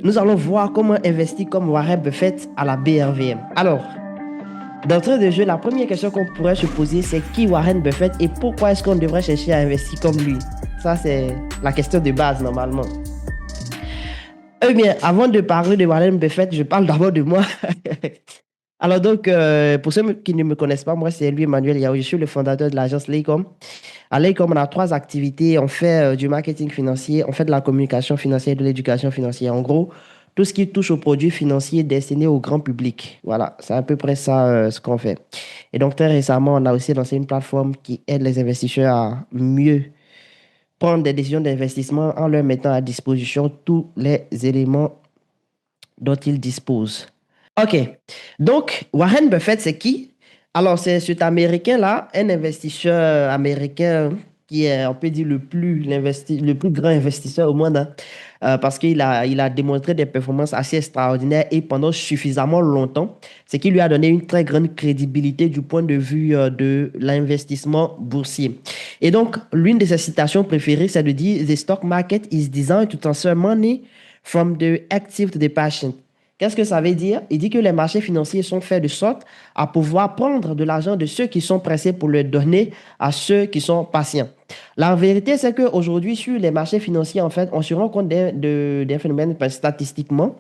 Nous allons voir comment investir comme Warren Buffett à la BRVM. Alors, d'entrée de jeu, la première question qu'on pourrait se poser, c'est qui Warren Buffett et pourquoi est-ce qu'on devrait chercher à investir comme lui? Ça, c'est la question de base normalement. Eh bien, avant de parler de Warren Buffett, je parle d'abord de moi. Alors donc, pour ceux qui ne me connaissent pas, moi, c'est lui, Emmanuel Yao. Je suis le fondateur de l'agence Laycom. À Laycom, on a trois activités. On fait du marketing financier, on fait de la communication financière et de l'éducation financière. En gros, tout ce qui touche aux produits financiers destinés au grand public. Voilà, c'est à peu près ça ce qu'on fait. Et donc, très récemment, on a aussi lancé une plateforme qui aide les investisseurs à mieux prendre des décisions d'investissement en leur mettant à disposition tous les éléments dont ils disposent. OK. Donc, Warren Buffett, c'est qui? Alors, c'est cet Américain-là, un investisseur américain qui est, on peut dire, le plus grand investisseur au monde, hein. Parce qu'il a démontré des performances assez extraordinaires et pendant suffisamment longtemps, ce qui lui a donné une très grande crédibilité du point de vue de l'investissement boursier. Et donc, l'une de ses citations préférées, c'est de dire, The stock market is designed to transfer money from the active to the patient. Qu'est-ce que ça veut dire? Il dit que les marchés financiers sont faits de sorte à pouvoir prendre de l'argent de ceux qui sont pressés pour le donner à ceux qui sont patients. La vérité, c'est qu'aujourd'hui, sur les marchés financiers, en fait, on se rend compte d'un phénomène statistiquement,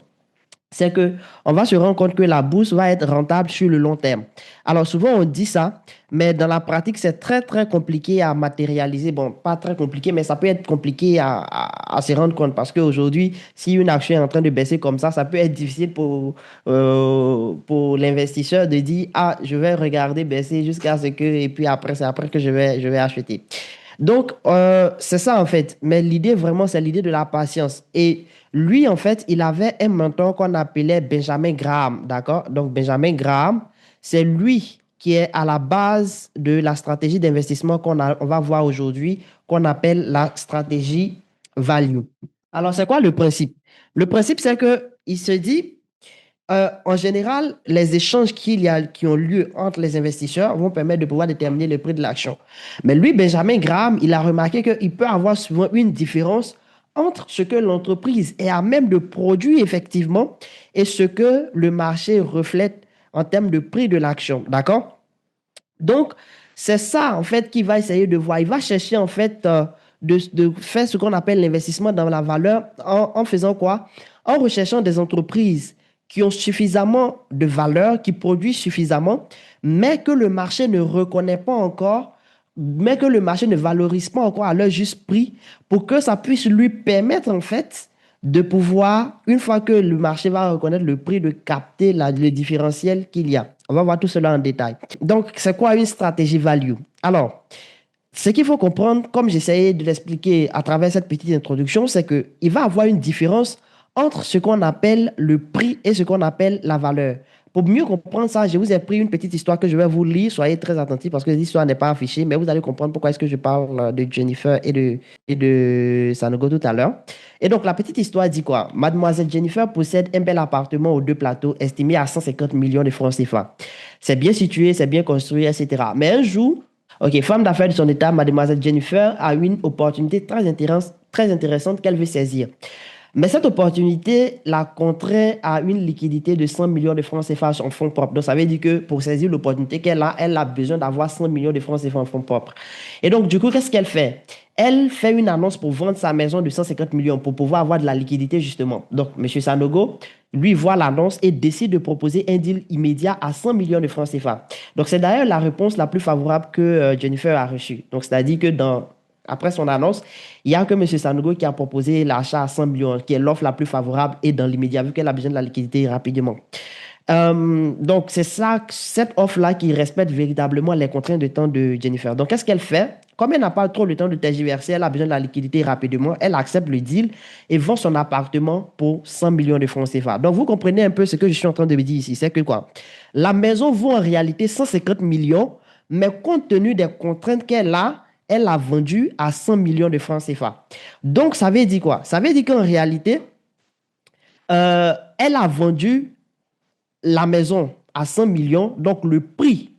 c'est que on va se rendre compte que la bourse va être rentable sur le long terme. Alors souvent on dit ça, mais dans la pratique c'est très très compliqué à matérialiser. Bon, pas très compliqué, mais ça peut être compliqué à se rendre compte parce qu'aujourd'hui, si une action est en train de baisser comme ça peut être difficile pour l'investisseur de dire, ah, je vais regarder baisser jusqu'à ce que, et puis après, c'est après que je vais acheter. Donc, c'est ça en fait. Mais l'idée vraiment, c'est l'idée de la patience. Et lui, en fait, il avait un mentor qu'on appelait Benjamin Graham, d'accord? Donc, Benjamin Graham, c'est lui qui est à la base de la stratégie d'investissement on va voir aujourd'hui, qu'on appelle la stratégie value. Alors, c'est quoi le principe? Le principe, c'est que il se dit, en général, les échanges qui ont lieu entre les investisseurs vont permettre de pouvoir déterminer le prix de l'action. Mais lui, Benjamin Graham, il a remarqué qu'il peut avoir souvent une différence entre ce que l'entreprise est à même de produire effectivement et ce que le marché reflète en termes de prix de l'action. D'accord? Donc, c'est ça, en fait, qu'il va essayer de voir. Il va chercher, en fait, de faire ce qu'on appelle l'investissement dans la valeur en faisant quoi? En recherchant des entreprises qui ont suffisamment de valeur, qui produisent suffisamment, mais que le marché ne reconnaît pas encore, mais que le marché ne valorise pas encore à leur juste prix pour que ça puisse lui permettre, en fait, de pouvoir, une fois que le marché va reconnaître le prix, de capter le différentiel qu'il y a. On va voir tout cela en détail. Donc, c'est quoi une stratégie value? Alors, ce qu'il faut comprendre, comme j'essayais de l'expliquer à travers cette petite introduction, c'est qu'il va y avoir une différence entre ce qu'on appelle le prix et ce qu'on appelle la valeur. Pour mieux comprendre ça, je vous ai pris une petite histoire que je vais vous lire. Soyez très attentifs parce que l'histoire n'est pas affichée, mais vous allez comprendre pourquoi est-ce que je parle de Jennifer et de Sanogo tout à l'heure. Et donc, la petite histoire dit quoi? Mademoiselle Jennifer possède un bel appartement aux deux plateaux estimé à 150 millions de francs CFA. C'est bien situé, c'est bien construit, etc. Mais un jour, OK, femme d'affaires de son état, mademoiselle Jennifer a une opportunité très intéressante qu'elle veut saisir. Mais cette opportunité la contraint à une liquidité de 100 millions de francs CFA en fonds propres. Donc, ça veut dire que pour saisir l'opportunité qu'elle a, elle a besoin d'avoir 100 millions de francs CFA en fonds propres. Et donc, du coup, qu'est-ce qu'elle fait? Elle fait une annonce pour vendre sa maison de 150 millions pour pouvoir avoir de la liquidité, justement. Donc, M. Sanogo, lui, voit l'annonce et décide de proposer un deal immédiat à 100 millions de francs CFA. Donc, c'est d'ailleurs la réponse la plus favorable que Jennifer a reçue. Donc, c'est-à-dire que après son annonce, il n'y a que M. Sanogo qui a proposé l'achat à 100 millions, qui est l'offre la plus favorable et dans l'immédiat, vu qu'elle a besoin de la liquidité rapidement. Donc, c'est ça, cette offre-là qui respecte véritablement les contraintes de temps de Jennifer. Donc, qu'est-ce qu'elle fait? Comme elle n'a pas trop le temps de tergiverser, elle a besoin de la liquidité rapidement, elle accepte le deal et vend son appartement pour 100 millions de francs CFA. Donc, vous comprenez un peu ce que je suis en train de vous dire ici. C'est que quoi? La maison vaut en réalité 150 millions, mais compte tenu des contraintes qu'elle a, elle l'a vendu à 100 millions de francs CFA. Donc, ça veut dire quoi? Ça veut dire qu'en réalité, elle a vendu la maison à 100 millions, donc le prix,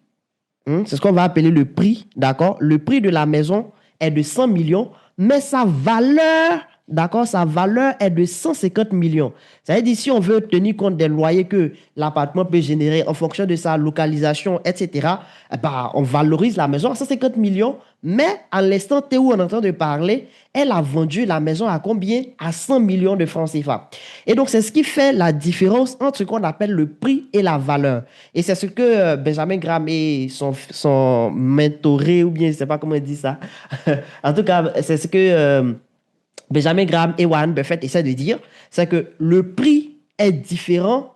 c'est ce qu'on va appeler le prix, d'accord? Le prix de la maison est de 100 millions, mais sa valeur d'accord, sa valeur est de 150 millions. Ça veut dire, si on veut tenir compte des loyers que l'appartement peut générer en fonction de sa localisation, etc., eh ben, on valorise la maison à 150 millions, mais à l'instant T où on entend de parler, elle a vendu la maison à combien? À 100 millions de francs CFA. Et donc, c'est ce qui fait la différence entre ce qu'on appelle le prix et la valeur. Et c'est ce que Benjamin Graham et son mentoré, ou bien je ne sais pas comment il dit ça. En tout cas, c'est ce que Benjamin Graham et Warren Buffett essaient de dire, c'est que le prix est différent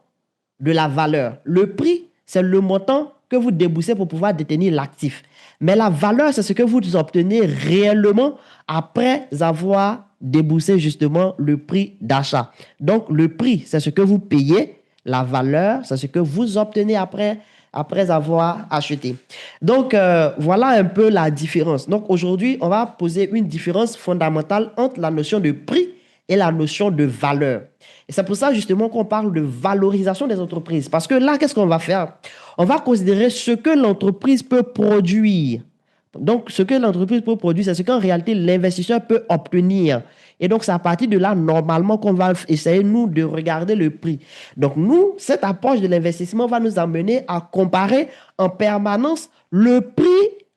de la valeur. Le prix, c'est le montant que vous déboursez pour pouvoir détenir l'actif. Mais la valeur, c'est ce que vous obtenez réellement après avoir déboursé justement le prix d'achat. Donc, le prix, c'est ce que vous payez. La valeur, c'est ce que vous obtenez après avoir acheté. Donc, voilà un peu la différence. Donc, aujourd'hui, on va poser une différence fondamentale entre la notion de prix et la notion de valeur. Et c'est pour ça justement qu'on parle de valorisation des entreprises. Parce que là, qu'est-ce qu'on va faire? On va considérer ce que l'entreprise peut produire. Donc, ce que l'entreprise peut produire, c'est ce qu'en réalité l'investisseur peut obtenir. Et donc, c'est à partir de là, normalement, qu'on va essayer, nous, de regarder le prix. Donc, nous, cette approche de l'investissement va nous amener à comparer en permanence le prix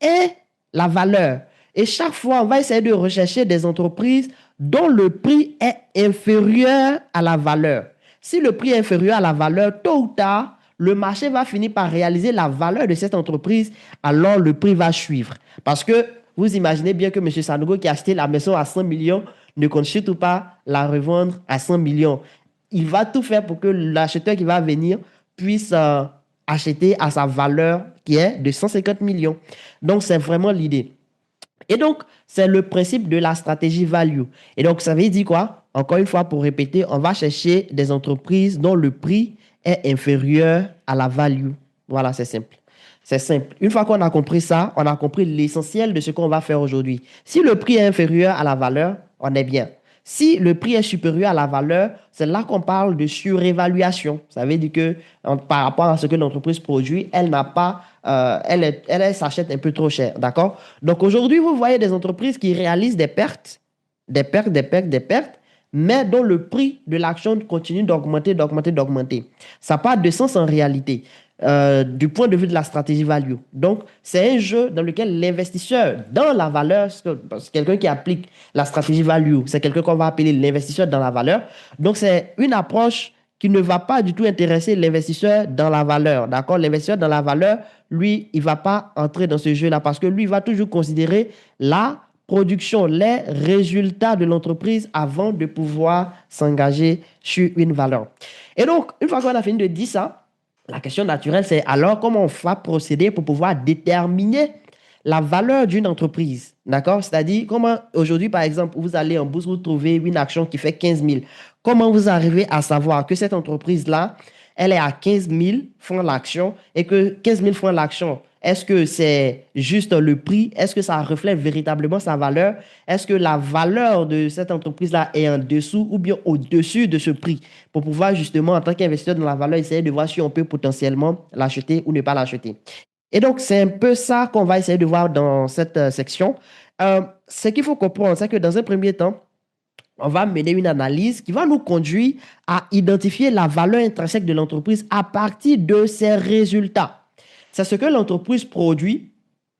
et la valeur. Et chaque fois, on va essayer de rechercher des entreprises dont le prix est inférieur à la valeur. Si le prix est inférieur à la valeur, tôt ou tard, le marché va finir par réaliser la valeur de cette entreprise, alors le prix va suivre. Parce que vous imaginez bien que M. Sanogo qui a acheté la maison à 100 millions ne compte surtout pas la revendre à 100 millions. Il va tout faire pour que l'acheteur qui va venir puisse acheter à sa valeur qui est de 150 millions. Donc, c'est vraiment l'idée. Et donc, c'est le principe de la stratégie value. Et donc, ça veut dire quoi? Encore une fois, pour répéter, on va chercher des entreprises dont le prix est inférieur à la value. Voilà, c'est simple. C'est simple. Une fois qu'on a compris ça, on a compris l'essentiel de ce qu'on va faire aujourd'hui. Si le prix est inférieur à la valeur, on est bien. Si le prix est supérieur à la valeur, c'est là qu'on parle de surévaluation. Ça veut dire que par rapport à ce que l'entreprise produit, elle n'a pas, elle s'achète un peu trop cher. D'accord? Donc aujourd'hui, vous voyez des entreprises qui réalisent des pertes, mais dont le prix de l'action continue d'augmenter, d'augmenter, d'augmenter. Ça n'a pas de sens en réalité. Du point de vue de la stratégie value. Donc, c'est un jeu dans lequel l'investisseur dans la valeur, c'est quelqu'un qui applique la stratégie value, c'est quelqu'un qu'on va appeler l'investisseur dans la valeur. Donc, c'est une approche qui ne va pas du tout intéresser l'investisseur dans la valeur. D'accord? L'investisseur dans la valeur, lui, il ne va pas entrer dans ce jeu-là parce que lui, il va toujours considérer la production, les résultats de l'entreprise avant de pouvoir s'engager sur une valeur. Et donc, une fois qu'on a fini de dire ça, la question naturelle, c'est alors comment on va procéder pour pouvoir déterminer la valeur d'une entreprise. D'accord? C'est-à-dire, comment aujourd'hui, par exemple, vous allez en bourse, vous trouvez une action qui fait 15 000. Comment vous arrivez à savoir que cette entreprise-là, elle est à 15 000 francs l'action et que 15 000 francs l'action, est-ce que c'est juste le prix? Est-ce que ça reflète véritablement sa valeur? Est-ce que la valeur de cette entreprise-là est en dessous ou bien au-dessus de ce prix? Pour pouvoir justement, en tant qu'investisseur dans la valeur, essayer de voir si on peut potentiellement l'acheter ou ne pas l'acheter. Et donc, c'est un peu ça qu'on va essayer de voir dans cette section. Ce qu'il faut comprendre, c'est que dans un premier temps, on va mener une analyse qui va nous conduire à identifier la valeur intrinsèque de l'entreprise à partir de ses résultats. C'est ce que l'entreprise produit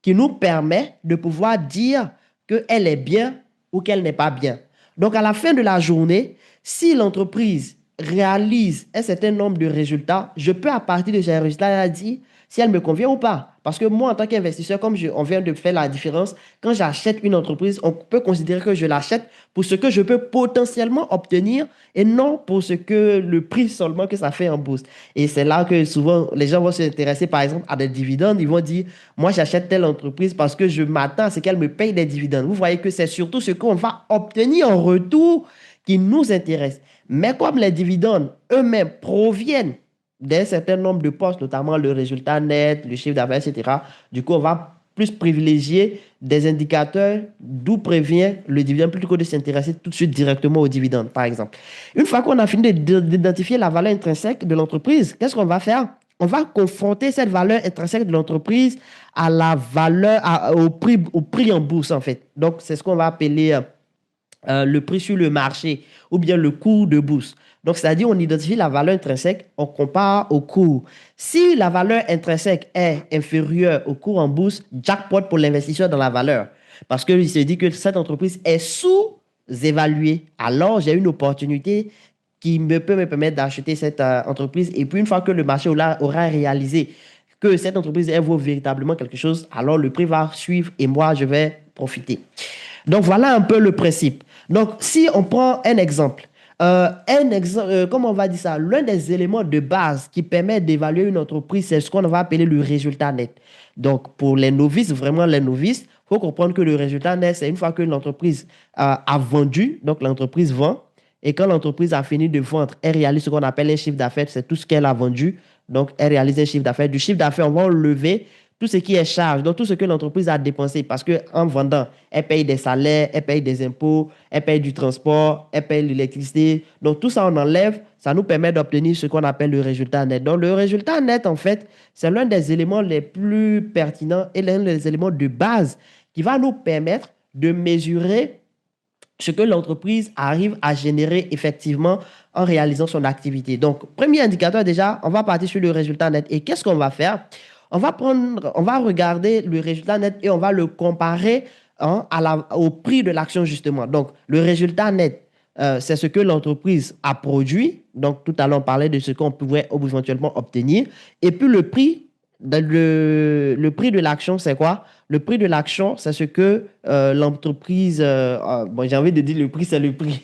qui nous permet de pouvoir dire qu'elle est bien ou qu'elle n'est pas bien. Donc, à la fin de la journée, si l'entreprise réalise un certain nombre de résultats, je peux à partir de ces résultats dire si elle me convient ou pas. Parce que moi, en tant qu'investisseur, comme on vient de faire la différence, quand j'achète une entreprise, on peut considérer que je l'achète pour ce que je peux potentiellement obtenir et non pour ce que le prix seulement que ça fait en bourse. Et c'est là que souvent, les gens vont s'intéresser, par exemple, à des dividendes. Ils vont dire, moi, j'achète telle entreprise parce que je m'attends à ce qu'elle me paye des dividendes. Vous voyez que c'est surtout ce qu'on va obtenir en retour qui nous intéresse. Mais comme les dividendes eux-mêmes proviennent d'un certain nombre de postes, notamment le résultat net, le chiffre d'affaires, etc. Du coup, on va plus privilégier des indicateurs d'où prévient le dividende plutôt que de s'intéresser tout de suite directement aux dividendes, par exemple. Une fois qu'on a fini d'identifier la valeur intrinsèque de l'entreprise, qu'est-ce qu'on va faire? On va confronter cette valeur intrinsèque de l'entreprise à la valeur, au prix en bourse, en fait. Donc, c'est ce qu'on va appeler le prix sur le marché ou bien le cours de bourse. Donc, c'est-à-dire, on identifie la valeur intrinsèque, on compare au cours. Si la valeur intrinsèque est inférieure au cours en bourse, jackpot pour l'investisseur dans la valeur. Parce qu'il se dit que cette entreprise est sous-évaluée. Alors, j'ai une opportunité qui peut me permettre d'acheter cette entreprise. Et puis, une fois que le marché aura réalisé que cette entreprise elle vaut véritablement quelque chose, alors le prix va suivre et moi, je vais profiter. Donc, voilà un peu le principe. Donc, si on prend un exemple, comment on va dire ça? L'un des éléments de base qui permet d'évaluer une entreprise, c'est ce qu'on va appeler le résultat net. Donc, pour les novices, vraiment les novices, il faut comprendre que le résultat net, c'est une fois que l'entreprise a vendu, donc l'entreprise vend, et quand l'entreprise a fini de vendre, elle réalise ce qu'on appelle un chiffre d'affaires, c'est tout ce qu'elle a vendu. Donc, elle réalise un chiffre d'affaires. Du chiffre d'affaires, on va enlever tout ce qui est charge, donc tout ce que l'entreprise a dépensé, parce qu'en vendant, elle paye des salaires, elle paye des impôts, elle paye du transport, elle paye l'électricité. Donc tout ça, on enlève, ça nous permet d'obtenir ce qu'on appelle le résultat net. Donc le résultat net, en fait, c'est l'un des éléments les plus pertinents et l'un des éléments de base qui va nous permettre de mesurer ce que l'entreprise arrive à générer effectivement en réalisant son activité. Donc, premier indicateur déjà, on va partir sur le résultat net. Et qu'est-ce qu'on va faire? On va regarder le résultat net et on va le comparer au prix de l'action justement. Donc, le résultat net, c'est ce que l'entreprise a produit. Donc, tout à l'heure, on parlait de ce qu'on pouvait éventuellement obtenir. Et puis, le prix de l'action, c'est quoi? Le prix de l'action, c'est ce que l'entreprise... bon, j'ai envie de dire le prix, c'est le prix.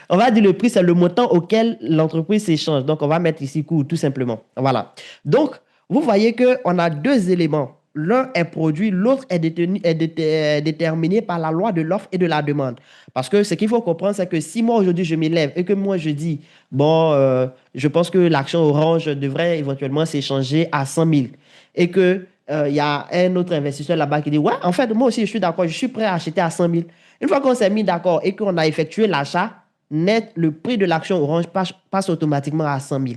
On va dire le prix, c'est le montant auquel l'entreprise s'échange. Donc, on va mettre ici coût, tout simplement. Voilà. Donc, vous voyez qu'on a deux éléments. L'un est produit, l'autre est déterminé par la loi de l'offre et de la demande. Parce que ce qu'il faut comprendre, c'est que si moi aujourd'hui je m'élève et que moi je dis, bon, je pense que l'action Orange devrait éventuellement s'échanger à 100 000 et que y a un autre investisseur là-bas qui dit, ouais, en fait, moi aussi je suis d'accord, je suis prêt à acheter à 100 000. Une fois qu'on s'est mis d'accord et qu'on a effectué l'achat, net, le prix de l'action Orange passe automatiquement à 100 000.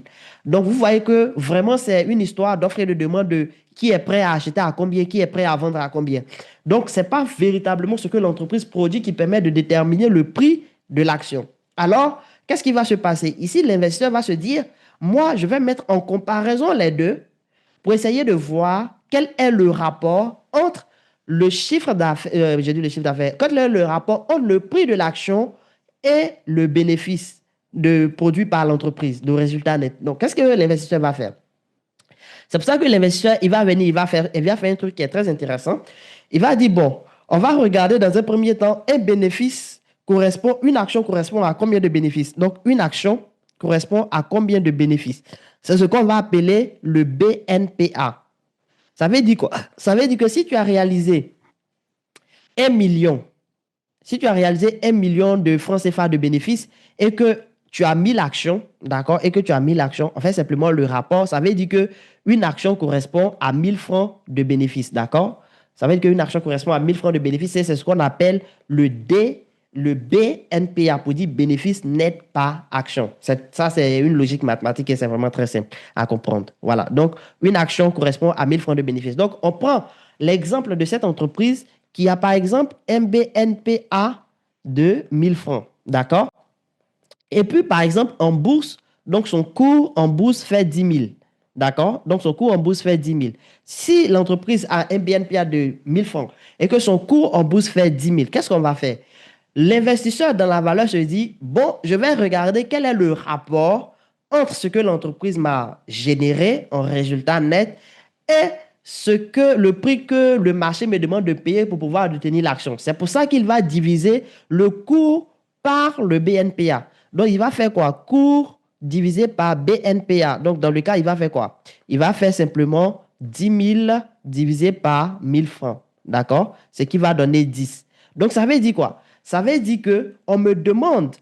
Donc, vous voyez que vraiment, c'est une histoire d'offre et de demande de qui est prêt à acheter à combien, qui est prêt à vendre à combien. Donc, ce n'est pas véritablement ce que l'entreprise produit qui permet de déterminer le prix de l'action. Alors, qu'est-ce qui va se passer? Ici, l'investisseur va se dire, moi, je vais mettre en comparaison les deux pour essayer de voir quel est le rapport entre le chiffre d'affaires, j'ai dit le chiffre d'affaires, quel est le rapport entre le prix de l'action et le bénéfice produit par l'entreprise, le résultat net. Donc, qu'est-ce que l'investisseur va faire? C'est pour ça que l'investisseur, il va venir, il va faire un truc qui est très intéressant. Il va dire, bon, on va regarder dans un premier temps, une action correspond à combien de bénéfices? Donc, une action correspond à combien de bénéfices? C'est ce qu'on va appeler le BNPA. Ça veut dire quoi? Ça veut dire que si tu as réalisé 1 million, si tu as réalisé 1 million de francs CFA de bénéfices et que tu as 1000 actions, d'accord, et que tu as 1000 actions, en fait, simplement le rapport, ça veut dire qu'une action correspond à 1000 francs de bénéfices, d'accord? Ça veut dire qu'une action correspond à 1000 francs de bénéfices et c'est ce qu'on appelle le BNPA, pour dire bénéfice net par action. Ça, c'est une logique mathématique et c'est vraiment très simple à comprendre. Voilà. Donc, une action correspond à 1000 francs de bénéfices. Donc, on prend l'exemple de cette entreprise qui a, par exemple, un BNPA de 1000 francs. D'accord? Et puis, par exemple, en bourse, donc son cours en bourse fait 10 000. D'accord? Donc, son cours en bourse fait 10 000. Si l'entreprise a un BNPA de 1000 francs et que son cours en bourse fait 10 000, qu'est-ce qu'on va faire? L'investisseur dans la valeur se dit, bon, je vais regarder quel est le rapport entre ce que l'entreprise m'a généré en résultat net et le prix que le marché me demande de payer pour pouvoir détenir l'action. C'est pour ça qu'il va diviser le cours par le BNPA. Donc, il va faire quoi? Cours divisé par BNPA. Donc, dans le cas, il va faire quoi? Il va faire simplement 10 000 divisé par 1000 francs. D'accord? Ce qui va donner 10. Donc, ça veut dire quoi? Ça veut dire que on me demande,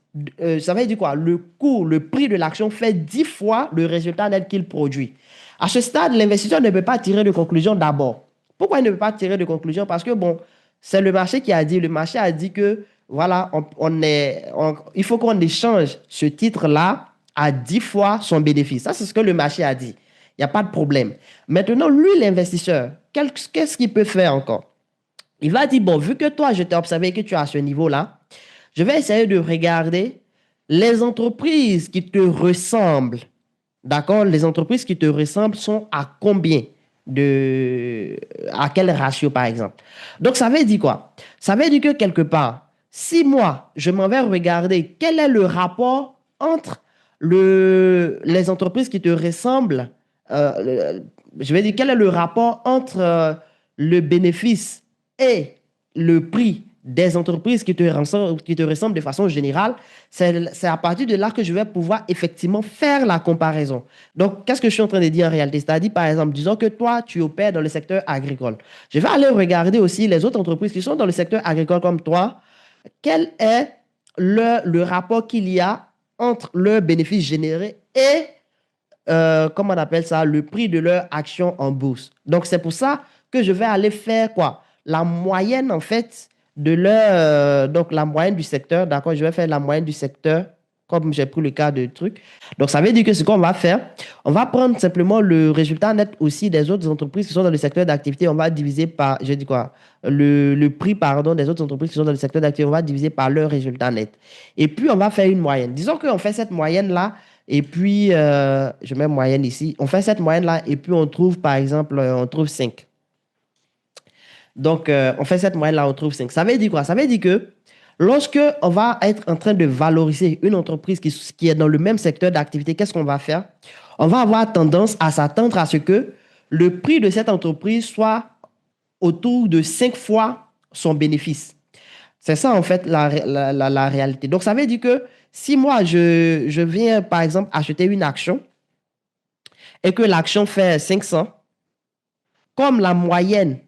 ça veut dire quoi? Le cours, le prix de l'action fait 10 fois le résultat net qu'il produit. À ce stade, l'investisseur ne peut pas tirer de conclusion d'abord. Pourquoi il ne peut pas tirer de conclusion? Parce que, bon, c'est le marché qui a dit. Le marché a dit que, voilà, il faut qu'on échange ce titre-là à 10 fois son bénéfice. Ça, c'est ce que le marché a dit. Il n'y a pas de problème. Maintenant, lui, l'investisseur, qu'est-ce qu'il peut faire encore? Il va dire, bon, vu que toi, je t'ai observé que tu es à ce niveau-là, Je vais essayer de regarder les entreprises qui te ressemblent. D'accord? Les entreprises qui te ressemblent sont à combien à quel ratio, par exemple? Donc, ça veut dire quoi? Ça veut dire que quelque part, si moi, je m'en vais regarder quel est le rapport entre les entreprises qui te ressemblent, je vais dire quel est le rapport entre le bénéfice et le prix des entreprises qui te ressemblent de façon générale, c'est à partir de là que je vais pouvoir effectivement faire la comparaison. Donc, qu'est-ce que je suis en train de dire en réalité? C'est-à-dire, par exemple, disons que toi, tu opères dans le secteur agricole. Je vais aller regarder aussi les autres entreprises qui sont dans le secteur agricole comme toi. Quel est le rapport qu'il y a entre leurs bénéfices générés et comment on appelle ça, le prix de leur action en bourse. Donc, c'est pour ça que je vais aller faire quoi? La moyenne, en fait, de leur, donc la moyenne du secteur, d'accord? Je vais faire la moyenne du secteur, comme j'ai pris le cas de truc. Donc, ça veut dire que ce qu'on va faire, on va prendre simplement le résultat net aussi des autres entreprises qui sont dans le secteur d'activité. On va diviser par, je dis quoi? Le prix, pardon, des autres entreprises qui sont dans le secteur d'activité, on va diviser par leur résultat net. Et puis, on va faire une moyenne. Disons qu'on fait cette moyenne-là et puis, je mets moyenne ici. On fait cette moyenne-là et puis on trouve, par exemple, on trouve 5. Donc, on fait cette moyenne-là, on trouve 5. Ça veut dire quoi? Ça veut dire que lorsque on va être en train de valoriser une entreprise qui est dans le même secteur d'activité, qu'est-ce qu'on va faire? On va avoir tendance à s'attendre à ce que le prix de cette entreprise soit autour de 5 fois son bénéfice. C'est ça, en fait, la réalité. Donc, ça veut dire que si moi, je viens, par exemple, acheter une action et que l'action fait 500, comme la moyenne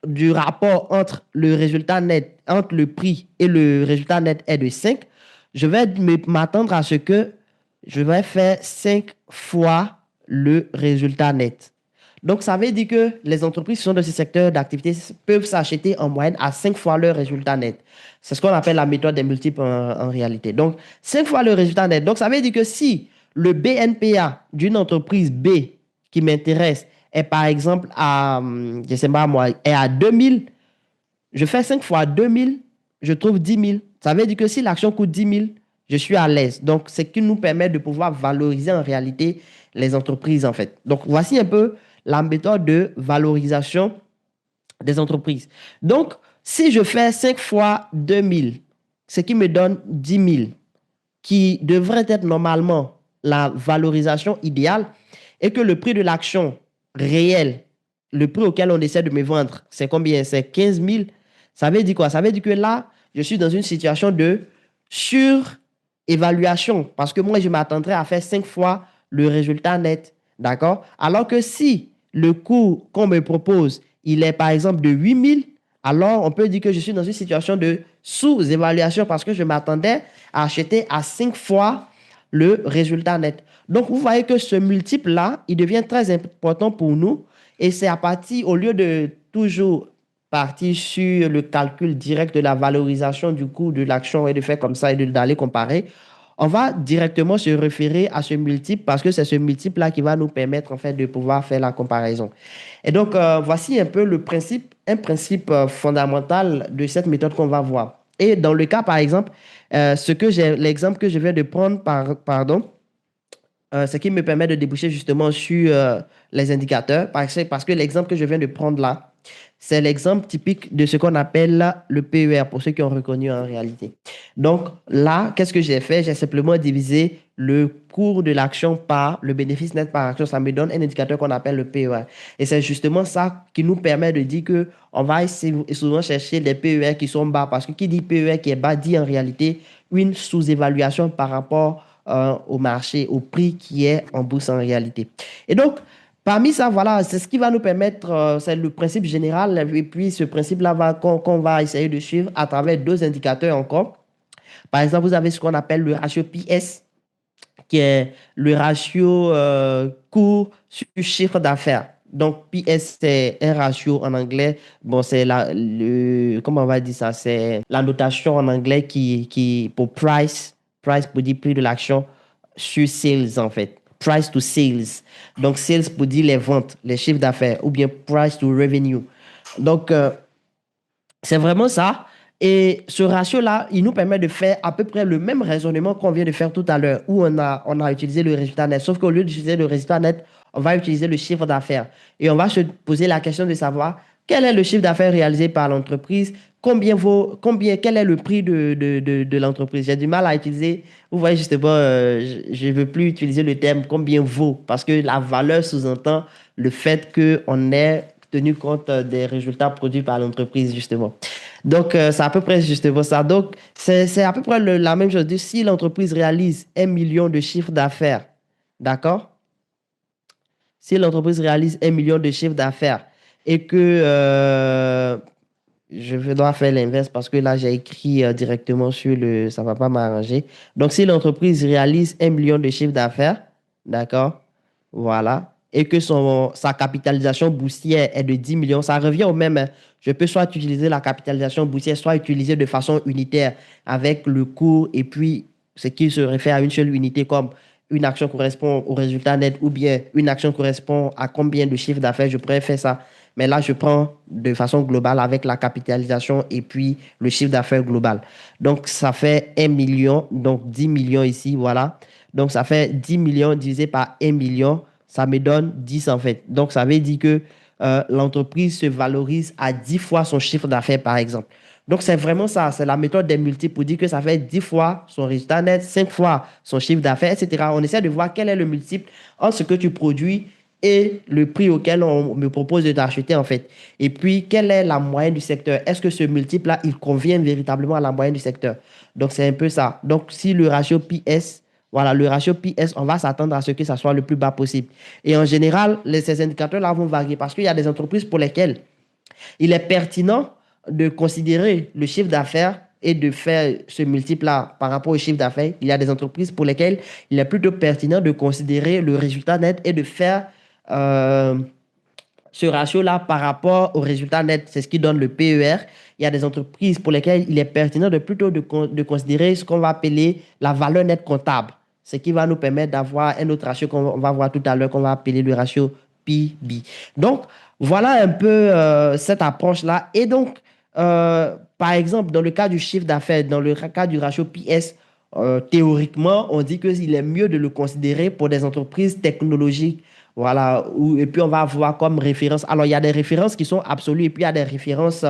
du rapport entre le résultat net, entre le prix et le résultat net est de 5, je vais m'attendre à ce que je vais faire 5 fois le résultat net. Donc, ça veut dire que les entreprises qui sont dans ce secteur d'activité peuvent s'acheter en moyenne à 5 fois leur résultat net. C'est ce qu'on appelle la méthode des multiples en réalité. Donc, 5 fois le résultat net. Donc, ça veut dire que si le BNPA d'une entreprise B qui m'intéresse est par exemple à, je sais pas moi, est à 2000, je fais 5 fois 2000, je trouve 10 000. Ça veut dire que si l'action coûte 10 000, je suis à l'aise. Donc, c'est ce qui nous permet de pouvoir valoriser en réalité les entreprises, en fait. Donc, voici un peu la méthode de valorisation des entreprises. Donc, si je fais 5 fois 2000, ce qui me donne 10 000, qui devrait être normalement la valorisation idéale, et que le prix de l'action réel, le prix auquel on essaie de me vendre, c'est combien? C'est 15 000. Ça veut dire quoi? Ça veut dire que là, je suis dans une situation de surévaluation parce que moi, je m'attendrais à faire 5 fois le résultat net. D'accord? Alors que si le coût qu'on me propose, il est par exemple de 8 000, alors on peut dire que je suis dans une situation de sous-évaluation parce que je m'attendais à acheter à 5 fois le résultat net. Donc, vous voyez que ce multiple-là, il devient très important pour nous et c'est à partir, au lieu de toujours partir sur le calcul direct de la valorisation du coût de l'action et de faire comme ça et d'aller comparer, on va directement se référer à ce multiple parce que c'est ce multiple-là qui va nous permettre en fait de pouvoir faire la comparaison. Et donc, voici un peu le principe, un principe fondamental de cette méthode qu'on va voir. Et dans le cas, par exemple, l'exemple que je viens de prendre, pardon, ce qui me permet de déboucher justement sur les indicateurs, parce que l'exemple que je viens de prendre là, c'est l'exemple typique de ce qu'on appelle le PER, pour ceux qui ont reconnu en réalité. Donc là, qu'est-ce que j'ai fait? J'ai simplement divisé le cours de l'action par le bénéfice net par action. Ça me donne un indicateur qu'on appelle le PER. Et c'est justement ça qui nous permet de dire qu'on va souvent chercher les PER qui sont bas, parce que qui dit PER qui est bas dit en réalité une sous-évaluation par rapport au marché, au prix qui est en bourse en réalité. Et donc, parmi ça, voilà, c'est ce qui va nous permettre, c'est le principe général, et puis ce principe-là qu'on va essayer de suivre à travers deux indicateurs encore. Par exemple, vous avez ce qu'on appelle le ratio PS, qui est le ratio coût sur chiffre d'affaires. Donc, PS, c'est un ratio en anglais. Bon, c'est comment on va dire ça? C'est la notation en anglais pour price pour dire prix de l'action sur sales, en fait. Price to sales. Donc, sales pour dire les ventes, les chiffres d'affaires, ou bien price to revenue. Donc, c'est vraiment ça. Et ce ratio-là, il nous permet de faire à peu près le même raisonnement qu'on vient de faire tout à l'heure, où on a utilisé le résultat net. Sauf qu'au lieu d'utiliser le résultat net, on va utiliser le chiffre d'affaires. Et on va se poser la question de savoir quel est le chiffre d'affaires réalisé par l'entreprise, quel est le prix de l'entreprise. J'ai du mal à utiliser, vous voyez justement, je ne veux plus utiliser le terme combien vaut, parce que la valeur sous-entend le fait qu'on ait tenu compte des résultats produits par l'entreprise, justement. Donc, c'est à peu près justement ça. Donc, c'est à peu près la même chose. Si l'entreprise réalise 1 million de chiffre d'affaires, d'accord? Si l'entreprise réalise 1 million de chiffre d'affaires et que je dois faire l'inverse parce que là, j'ai écrit directement sur le... Ça ne va pas m'arranger. Donc, si l'entreprise réalise 1 million de chiffre d'affaires, d'accord? Voilà. Et que sa capitalisation boursière est de 10 millions, ça revient au même, hein. Je peux soit utiliser la capitalisation boursière, soit utiliser de façon unitaire avec le cours et puis ce qui se réfère à une seule unité comme une action correspond au résultat net ou bien une action correspond à combien de chiffre d'affaires, je pourrais faire ça. Mais là, je prends de façon globale avec la capitalisation et puis le chiffre d'affaires global. Donc, ça fait 1 million, donc 10 millions ici, voilà. Donc, ça fait 10 millions divisé par 1 million, ça me donne 10 en fait. Donc, ça veut dire que l'entreprise se valorise à 10 fois son chiffre d'affaires, par exemple. Donc, c'est vraiment ça. C'est la méthode des multiples pour dire que ça fait 10 fois son résultat net, 5 fois son chiffre d'affaires, etc. On essaie de voir quel est le multiple entre ce que tu produis et le prix auquel on me propose de t'acheter, en fait. Et puis, quelle est la moyenne du secteur? Est-ce que ce multiple-là, il convient véritablement à la moyenne du secteur? Donc, c'est un peu ça. Donc, si le ratio PS, voilà, le ratio PS, on va s'attendre à ce que ça soit le plus bas possible. Et en général, ces indicateurs-là vont varier parce qu'il y a des entreprises pour lesquelles il est pertinent de considérer le chiffre d'affaires et de faire ce multiple-là par rapport au chiffre d'affaires. Il y a des entreprises pour lesquelles il est plutôt pertinent de considérer le résultat net et de faire euh, ce ratio-là par rapport au résultat net. C'est ce qui donne le PER. Il y a des entreprises pour lesquelles il est pertinent de considérer ce qu'on va appeler la valeur nette comptable, ce qui va nous permettre d'avoir un autre ratio qu'on va voir tout à l'heure, qu'on va appeler le ratio PB. Donc, voilà un peu cette approche-là. Et donc, par exemple, dans le cas du chiffre d'affaires, dans le cas du ratio PS, théoriquement, on dit qu'il est mieux de le considérer pour des entreprises technologiques. Voilà. Et puis, on va avoir comme référence. Alors, il y a des références qui sont absolues et puis il y a des références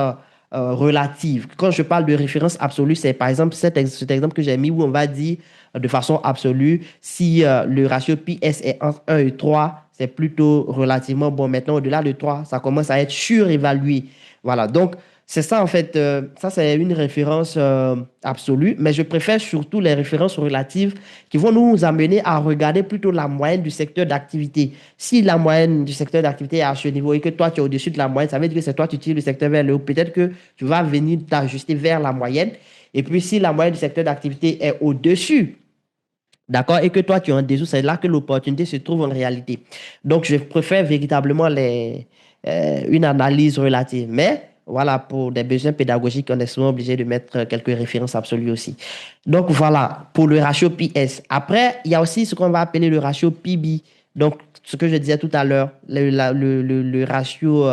relatives. Quand je parle de référence absolue, c'est par exemple cet exemple que j'ai mis où on va dire de façon absolue si le ratio PS est entre 1 et 3, c'est plutôt relativement bon. Maintenant, au-delà de 3, ça commence à être surévalué. Voilà. Donc, c'est ça, en fait. Ça, c'est une référence absolue, mais je préfère surtout les références relatives qui vont nous amener à regarder plutôt la moyenne du secteur d'activité. Si la moyenne du secteur d'activité est à ce niveau et que toi, tu es au-dessus de la moyenne, ça veut dire que c'est toi, tu tires le secteur vers le haut. Peut-être que tu vas venir t'ajuster vers la moyenne. Et puis, si la moyenne du secteur d'activité est au-dessus, d'accord, et que toi, tu es en dessous, c'est là que l'opportunité se trouve en réalité. Donc, je préfère véritablement une analyse relative. Mais, voilà, pour des besoins pédagogiques, on est souvent obligé de mettre quelques références absolues aussi. Donc, voilà, pour le ratio PS. Après, il y a aussi ce qu'on va appeler le ratio PB. Donc, ce que je disais tout à l'heure, le ratio,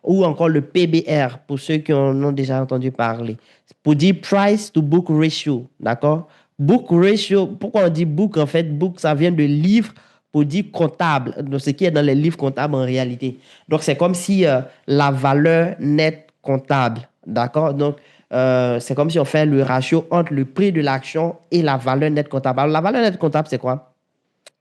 ou encore le PBR, pour ceux qui en ont déjà entendu parler. Pour dire price to book ratio, d'accord? Book ratio, pourquoi on dit book? En fait, book, ça vient de livre pour dire comptable, donc ce qui est dans les livres comptables en réalité. Donc, c'est comme si la valeur nette comptable, d'accord? Donc, c'est comme si on fait le ratio entre le prix de l'action et la valeur nette comptable. Alors, la valeur nette comptable, c'est quoi?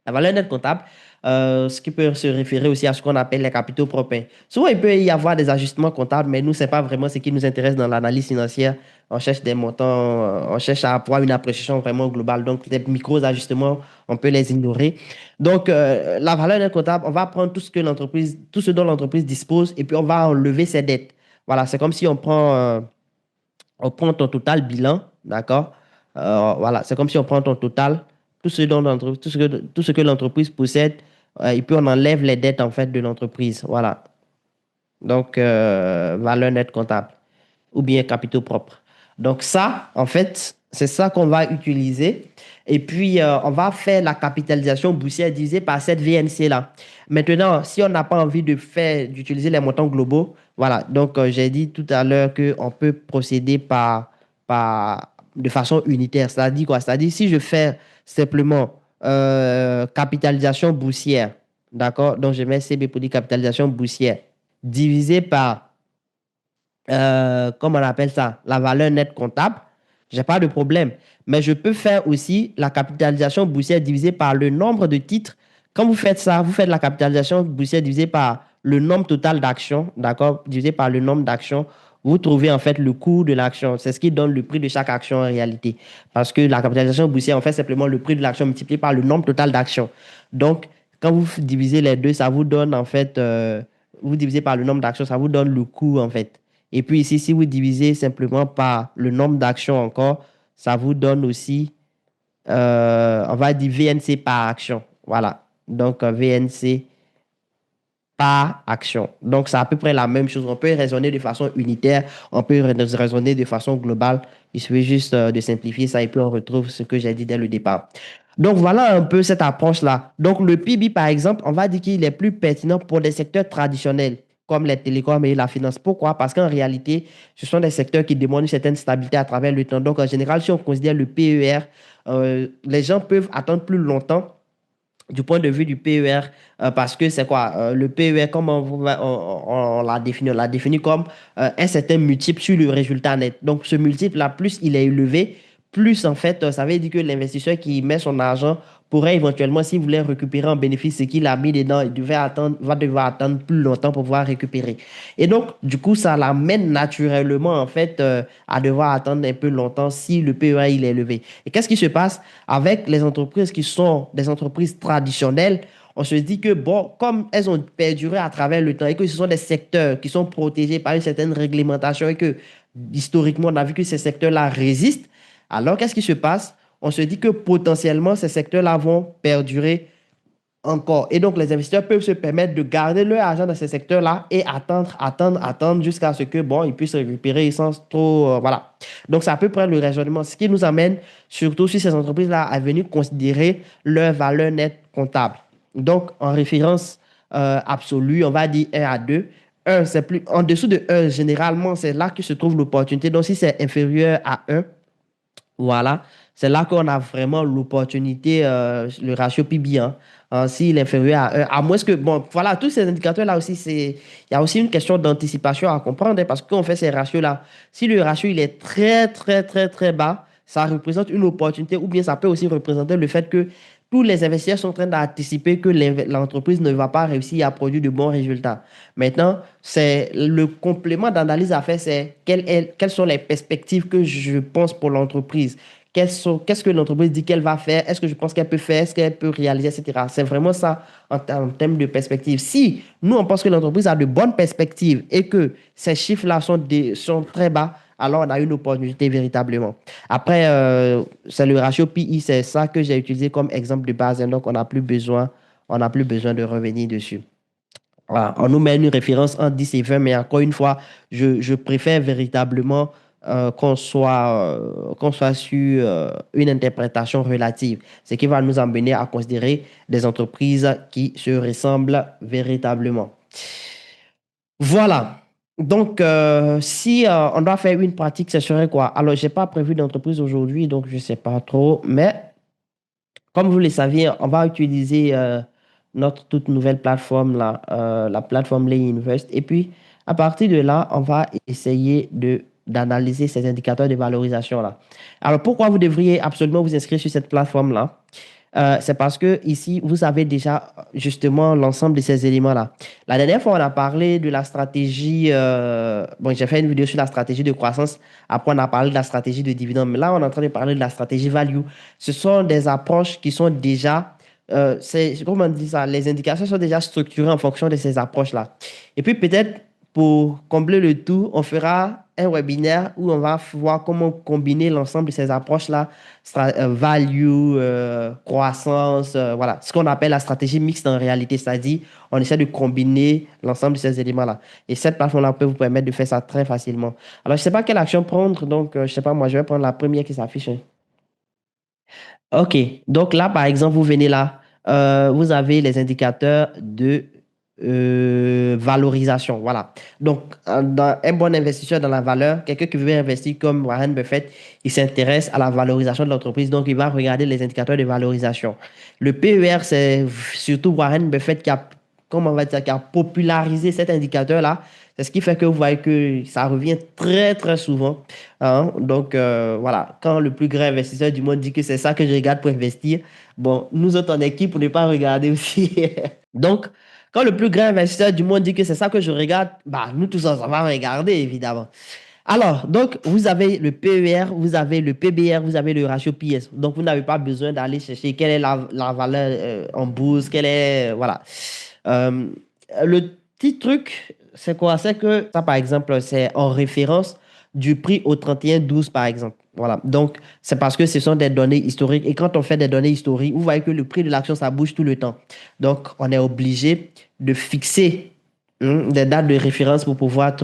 La valeur nette comptable, ce qui peut se référer aussi à ce qu'on appelle les capitaux propres. Souvent, il peut y avoir des ajustements comptables, mais nous, ce n'est pas vraiment ce qui nous intéresse dans l'analyse financière. On cherche des montants, on cherche à avoir une appréciation vraiment globale. Donc, les micros ajustements, on peut les ignorer. Donc, la valeur nette comptable, on va prendre tout ce dont l'entreprise dispose et puis on va enlever ses dettes. Voilà, c'est comme si on prend ton total bilan, d'accord? Voilà, c'est comme si on prend ton total, tout ce que l'entreprise possède, et puis on enlève les dettes en fait de l'entreprise. Voilà. Donc, valeur nette comptable ou bien capitaux propres. Donc ça, en fait, c'est ça qu'on va utiliser. Et puis, on va faire la capitalisation boursière divisée par cette VNC-là. Maintenant, si on n'a pas envie d'utiliser les montants globaux, voilà. Donc, j'ai dit tout à l'heure qu'on peut procéder par de façon unitaire. C'est-à-dire quoi? C'est-à-dire si je fais simplement capitalisation boursière, d'accord? Donc, je mets CB pour dire capitalisation boursière, divisé par, comment on appelle ça? La valeur nette comptable. J'ai pas de problème. Mais je peux faire aussi la capitalisation boursière divisée par le nombre de titres. Quand vous faites ça, vous faites la capitalisation boursière divisée par le nombre total d'actions, d'accord? Divisé par le nombre d'actions. Vous trouvez en fait le coût de l'action. C'est ce qui donne le prix de chaque action en réalité. Parce que la capitalisation boursière, en fait, simplement le prix de l'action multiplié par le nombre total d'actions. Donc, quand vous divisez les deux, ça vous donne en fait, vous divisez par le nombre d'actions, ça vous donne le coût en fait. Et puis ici, si vous divisez simplement par le nombre d'actions encore, ça vous donne aussi, on va dire VNC par action. Voilà. Donc, VNC par action. Donc, c'est à peu près la même chose. On peut raisonner de façon unitaire, on peut raisonner de façon globale. Il suffit juste de simplifier ça et puis on retrouve ce que j'ai dit dès le départ. Donc, voilà un peu cette approche-là. Donc, le PIB, par exemple, on va dire qu'il est plus pertinent pour des secteurs traditionnels comme les télécoms et la finance. Pourquoi? Parce qu'en réalité, ce sont des secteurs qui demandent une certaine stabilité à travers le temps. Donc, en général, si on considère le PER, les gens peuvent attendre plus longtemps du point de vue du PER, parce que c'est quoi? Le PER, comme on l'a défini? On l'a défini comme un certain multiple sur le résultat net. Donc, ce multiple-là, plus il est élevé, plus en fait, ça veut dire que l'investisseur qui met son argent pourrait éventuellement, s'il voulait récupérer en bénéfice ce qu'il a mis dedans, va devoir attendre plus longtemps pour pouvoir récupérer. Et donc, du coup, ça l'amène naturellement, en fait, à devoir attendre un peu longtemps si le PER il est élevé. Et qu'est-ce qui se passe avec les entreprises qui sont des entreprises traditionnelles? On se dit que, bon, comme elles ont perduré à travers le temps et que ce sont des secteurs qui sont protégés par une certaine réglementation et que, historiquement, on a vu que ces secteurs-là résistent, alors qu'est-ce qui se passe? On se dit que potentiellement, ces secteurs-là vont perdurer encore. Et donc, les investisseurs peuvent se permettre de garder leur argent dans ces secteurs-là et attendre jusqu'à ce que, bon, ils puissent récupérer sans trop, voilà. Donc, c'est à peu près le raisonnement. Ce qui nous amène, surtout sur ces entreprises-là, à venir considérer leur valeur nette comptable. Donc, en référence absolue, on va dire 1 à 2. 1, c'est plus, en dessous de 1, généralement, c'est là que se trouve l'opportunité. Donc, si c'est inférieur à 1, voilà, c'est là qu'on a vraiment l'opportunité, le ratio PIB, hein, s'il est inférieur à 1. À moins que, bon, voilà, tous ces indicateurs-là aussi, il y a aussi une question d'anticipation à comprendre, hein, parce que quand on fait ces ratios-là, si le ratio il est très, très, très, très bas, ça représente une opportunité, ou bien ça peut aussi représenter le fait que tous les investisseurs sont en train d'anticiper que l'entreprise ne va pas réussir à produire de bons résultats. Maintenant, c'est le complément d'analyse à faire, c'est quelles sont les perspectives que je pense pour l'entreprise. Qu'est-ce que l'entreprise dit qu'elle va faire? Est-ce que je pense qu'elle peut faire? Est-ce qu'elle peut réaliser, etc. C'est vraiment ça en termes de perspective. Si nous, on pense que l'entreprise a de bonnes perspectives et que ces chiffres-là sont très bas, alors on a une opportunité véritablement. Après, c'est le ratio PI, c'est ça que j'ai utilisé comme exemple de base. Hein. Donc, on n'a plus besoin de revenir dessus. Voilà. On nous met une référence entre 10 et 20, mais encore une fois, je préfère véritablement qu'on soit sur une interprétation relative, ce qui va nous amener à considérer des entreprises qui se ressemblent véritablement. Voilà. Donc, si on doit faire une pratique, ce serait quoi? Alors, je n'ai pas prévu d'entreprise aujourd'hui, donc je ne sais pas trop, mais comme vous le saviez, on va utiliser notre toute nouvelle plateforme, là, la plateforme Lay Invest. Et puis, à partir de là, on va essayer d'analyser ces indicateurs de valorisation là. Alors, pourquoi vous devriez absolument vous inscrire sur cette plateforme-là? C'est parce que ici, vous avez déjà justement l'ensemble de ces éléments-là. La dernière fois, on a parlé de la stratégie. Bon, j'ai fait une vidéo sur la stratégie de croissance. Après, on a parlé de la stratégie de dividende. Mais là, on est en train de parler de la stratégie value. Ce sont des approches qui sont déjà. Comment on dit ça? Les indications sont déjà structurées en fonction de ces approches-là. Et puis, peut-être pour combler le tout, on fera un webinaire où on va voir comment combiner l'ensemble de ces approches-là, value, croissance, voilà, ce qu'on appelle la stratégie mixte en réalité, c'est-à-dire on essaie de combiner l'ensemble de ces éléments-là. Et cette plateforme-là peut vous permettre de faire ça très facilement. Alors, je ne sais pas quelle action prendre, donc je ne sais pas, moi, je vais prendre la première qui s'affiche. Hein. OK, donc là, par exemple, vous venez là, vous avez les indicateurs de valorisation. Voilà. Donc, un bon investisseur dans la valeur, quelqu'un qui veut investir comme Warren Buffett, il s'intéresse à la valorisation de l'entreprise. Donc, il va regarder les indicateurs de valorisation. Le PER, c'est surtout Warren Buffett qui a, comment on va dire, qui a popularisé cet indicateur-là. C'est ce qui fait que vous voyez que ça revient très, très souvent. Hein. Donc, voilà. Quand le plus grand investisseur du monde dit que c'est ça que je regarde pour investir, bon, nous autres en équipe, pour ne pas regarder aussi. Donc, quand le plus grand investisseur du monde dit que c'est ça que je regarde, bah, nous tous, on va regarder, évidemment. Alors, donc, vous avez le PER, vous avez le PBR, vous avez le ratio PS. Donc, vous n'avez pas besoin d'aller chercher quelle est la valeur en bourse, quelle est, voilà. Euh, le petit truc, c'est quoi? C'est que ça, par exemple, c'est en référence du prix au 31/12, par exemple. Voilà. Donc, c'est parce que ce sont des données historiques. Et quand on fait des données historiques, vous voyez que le prix de l'action, ça bouge tout le temps. Donc, on est obligé de fixer des dates de référence pour pouvoir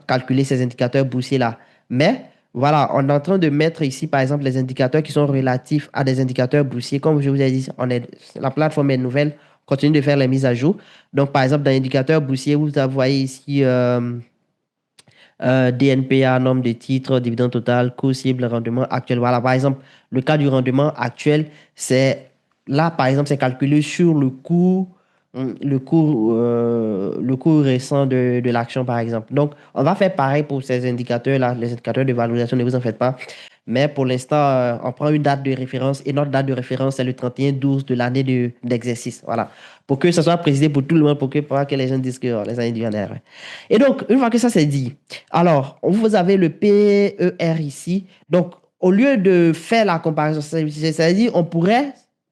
calculer ces indicateurs boursiers-là. Mais voilà, on est en train de mettre ici, par exemple, les indicateurs qui sont relatifs à des indicateurs boursiers. Comme je vous ai dit, la plateforme est nouvelle, on continue de faire les mises à jour. Donc, par exemple, dans l'indicateur boursier, vous voyez ici DNPA, nombre de titres, dividende total, coût cible, rendement actuel. Voilà, par exemple, le cas du rendement actuel, c'est là, par exemple, c'est calculé sur le cours récent de l'action, par exemple. Donc, on va faire pareil pour ces indicateurs-là, les indicateurs de valorisation, ne vous en faites pas. Mais pour l'instant, on prend une date de référence et notre date de référence, c'est le 31/12 de l'année d'exercice. Voilà. Pour que ce soit précisé pour tout le monde, pour que les gens disent que les années du ouais. Et donc, une fois que ça c'est dit, alors, vous avez le PER ici. Donc, au lieu de faire la comparaison, c'est-à-dire,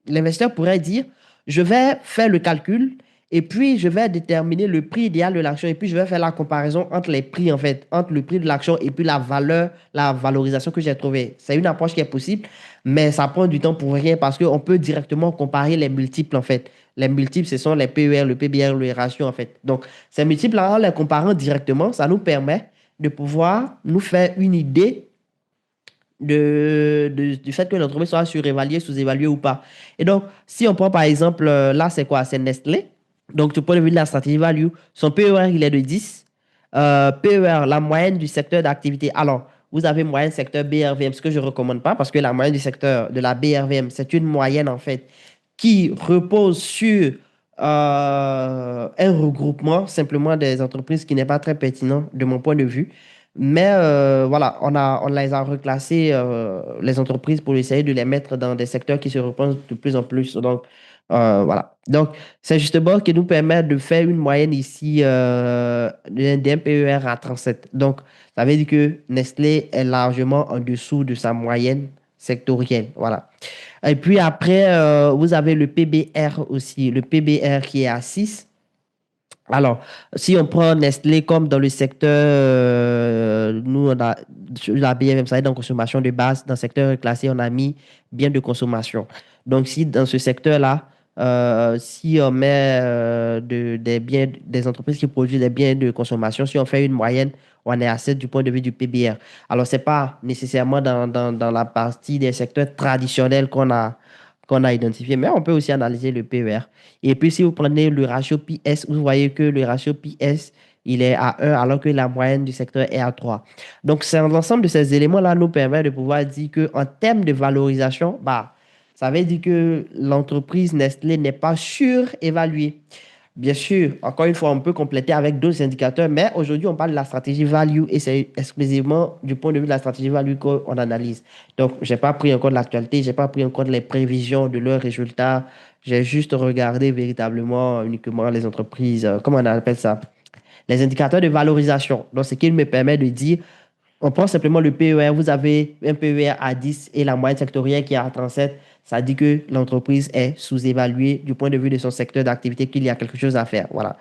l'investisseur pourrait dire, je vais faire le calcul et puis je vais déterminer le prix idéal de l'action et puis je vais faire la comparaison entre les prix, en fait, entre le prix de l'action et puis la valeur, la valorisation que j'ai trouvée. C'est une approche qui est possible, mais ça prend du temps pour rien parce qu'on peut directement comparer les multiples, en fait. Les multiples, ce sont les PER, le PBR, le ratio, en fait. Donc, ces multiples-là, en les comparant directement, ça nous permet de pouvoir nous faire une idée du fait que l'entreprise soit surévaluée, sous-évaluée ou pas. Et donc, si on prend par exemple, là, c'est quoi? C'est Nestlé. Donc, du point de vue de la stratégie value, son PER, il est de 10. PER, la moyenne du secteur d'activité. Alors, vous avez moyenne secteur BRVM, ce que je ne recommande pas parce que la moyenne du secteur de la BRVM, c'est une moyenne en fait qui repose sur un regroupement simplement des entreprises qui n'est pas très pertinent de mon point de vue. Mais voilà, on les a reclassées, les entreprises, pour essayer de les mettre dans des secteurs qui se reposent de plus en plus. Donc, voilà. Donc, c'est justement ce qui nous permet de faire une moyenne ici d'un PER à 37. Donc, ça veut dire que Nestlé est largement en dessous de sa moyenne sectorielle. Voilà. Et puis après, vous avez le PBR aussi, le PBR qui est à 6. Alors, si on prend Nestlé comme dans le secteur, nous, on a sur la BFM, ça va être dans consommation de base. Dans le secteur classé, on a mis biens de consommation. Donc, si dans ce secteur-là, si on met des biens, des entreprises qui produisent des biens de consommation, si on fait une moyenne, on est à 7 du point de vue du PBR. Alors, ce n'est pas nécessairement dans la partie des secteurs traditionnels qu'on a identifié, mais on peut aussi analyser le PER. Et puis, si vous prenez le ratio PS, vous voyez que le ratio PS, il est à 1 alors que la moyenne du secteur est à 3. Donc, c'est l'ensemble de ces éléments-là nous permet de pouvoir dire qu'en termes de valorisation, bah, ça veut dire que l'entreprise Nestlé n'est pas surévaluée. Bien sûr, encore une fois, on peut compléter avec d'autres indicateurs, mais aujourd'hui, on parle de la stratégie value et c'est exclusivement du point de vue de la stratégie value qu'on analyse. Donc, je n'ai pas pris en compte l'actualité, je n'ai pas pris en compte les prévisions de leurs résultats. J'ai juste regardé véritablement uniquement les entreprises, comment on appelle ça? Les indicateurs de valorisation. Donc, ce qui me permet de dire, on prend simplement le PER, vous avez un PER à 10 et la moyenne sectorielle qui est à 37. Ça dit que l'entreprise est sous-évaluée du point de vue de son secteur d'activité, qu'il y a quelque chose à faire. Voilà.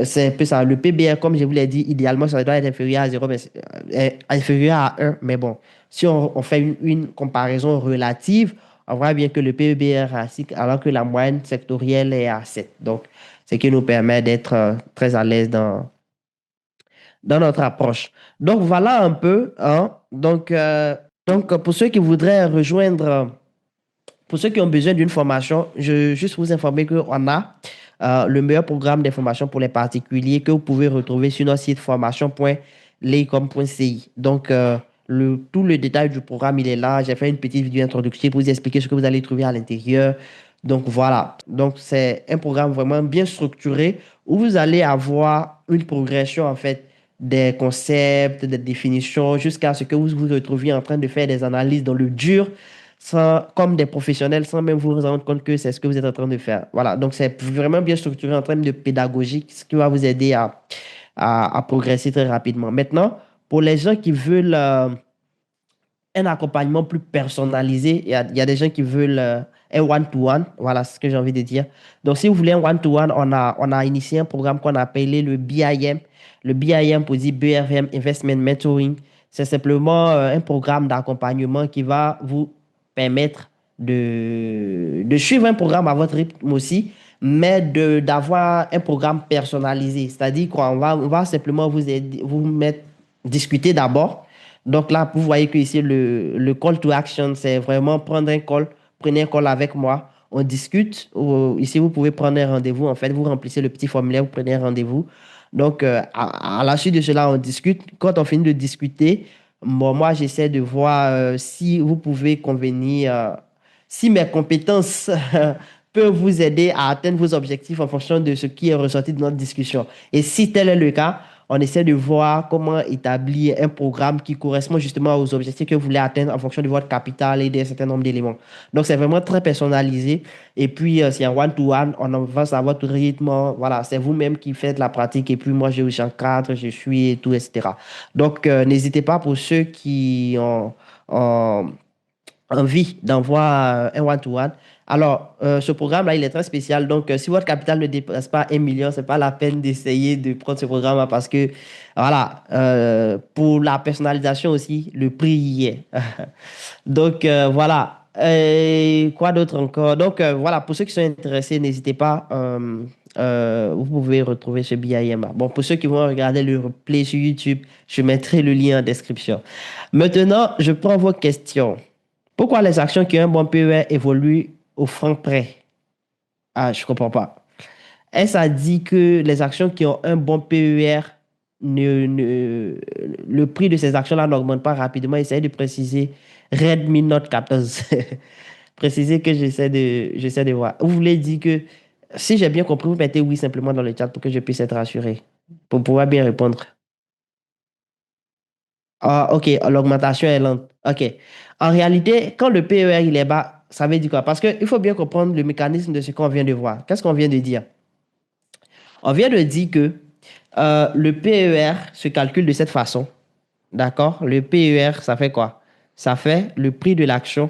C'est un peu ça. Le PBR, comme je vous l'ai dit, idéalement, ça doit être inférieur à 0, mais inférieur à 1. Mais bon, si on fait une comparaison relative, on voit bien que le PBR est à 6, alors que la moyenne sectorielle est à 7. Donc, ce qui nous permet d'être très à l'aise dans notre approche. Donc, voilà un peu. Hein. Donc, pour ceux qui voudraient rejoindre, pour ceux qui ont besoin d'une formation, je veux juste vous informer qu'on a le meilleur programme d'information pour les particuliers que vous pouvez retrouver sur notre site formation.lecom.ci. Donc, tout le détail du programme, il est là. J'ai fait une petite vidéo introductive pour vous expliquer ce que vous allez trouver à l'intérieur. Donc, voilà. Donc, c'est un programme vraiment bien structuré où vous allez avoir une progression, en fait, des concepts, des définitions, jusqu'à ce que vous vous retrouviez en train de faire des analyses dans le dur, comme des professionnels, sans même vous rendre compte que c'est ce que vous êtes en train de faire. Voilà, donc c'est vraiment bien structuré en termes de pédagogie, ce qui va vous aider à progresser très rapidement. Maintenant, pour les gens qui veulent un accompagnement plus personnalisé. Il y a des gens qui veulent un one-to-one. Voilà ce que j'ai envie de dire. Donc, si vous voulez un one-to-one, on a initié un programme qu'on a appelé le BIM. Le BIM pour dire BRVM Investment Mentoring. C'est simplement un programme d'accompagnement qui va vous permettre de suivre un programme à votre rythme aussi, mais d'avoir un programme personnalisé. C'est-à-dire qu'on va simplement vous aider, vous mettre, discuter d'abord. Donc là, vous voyez que ici, le call to action, c'est vraiment prendre un call, prenez un call avec moi, on discute. Ici, vous pouvez prendre un rendez-vous. En fait, vous remplissez le petit formulaire, vous prenez un rendez-vous. Donc, à la suite de cela, on discute. Quand on finit de discuter, moi, j'essaie de voir si vous pouvez convenir, si mes compétences peuvent vous aider à atteindre vos objectifs en fonction de ce qui est ressorti de notre discussion. Et si tel est le cas, on essaie de voir comment établir un programme qui correspond justement aux objectifs que vous voulez atteindre en fonction de votre capital et d'un certain nombre d'éléments. Donc, c'est vraiment très personnalisé. Et puis, c'est un one-to-one. On avance à votre rythme. Voilà, c'est vous-même qui faites la pratique. Et puis, moi, j'encadre, je suis et tout, etc. Donc, n'hésitez pas pour ceux qui ont envie d'envoyer un one-to-one. Alors, ce programme-là, il est très spécial. Donc, si votre capital ne dépasse pas 1 million, c'est pas la peine d'essayer de prendre ce programme-là parce que, voilà, pour la personnalisation aussi, le prix y est. Donc, voilà. Quoi d'autre encore? Donc, voilà, pour ceux qui sont intéressés, n'hésitez pas. Vous pouvez retrouver ce BIM. Bon, pour ceux qui vont regarder le replay sur YouTube, je mettrai le lien en description. Maintenant, je prends vos questions. Pourquoi les actions qui ont un bon PER évoluent au franc près? Ah, je ne comprends pas. Est-ce a dit que les actions qui ont un bon PER, le prix de ces actions-là n'augmente pas rapidement? Essayez de préciser Redmi Note 14. Précisez que j'essaie de voir. Vous voulez dire que, si j'ai bien compris, vous mettez oui simplement dans le chat pour que je puisse être rassuré, pour pouvoir bien répondre. Ah, ok, l'augmentation est lente. Ok. En réalité, quand le PER il est bas, ça veut dire quoi? Parce qu'il faut bien comprendre le mécanisme de ce qu'on vient de voir. Qu'est-ce qu'on vient de dire? On vient de dire que le PER se calcule de cette façon. D'accord? Le PER, ça fait quoi? Ça fait le prix de l'action.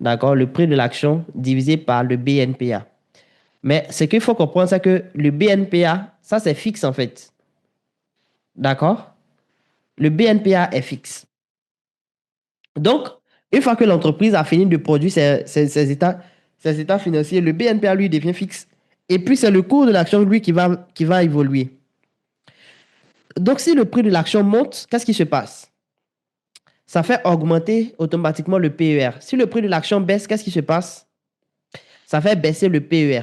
D'accord? Le prix de l'action divisé par le BNPA. Mais ce qu'il faut comprendre, c'est que le BNPA, ça c'est fixe en fait. D'accord? Le BNPA est fixe. Donc, une fois que l'entreprise a fini de produire ses états financiers, le BNPA, lui, devient fixe. Et puis, c'est le cours de l'action, lui, qui va évoluer. Donc, si le prix de l'action monte, qu'est-ce qui se passe? Ça fait augmenter automatiquement le PER. Si le prix de l'action baisse, qu'est-ce qui se passe? Ça fait baisser le PER.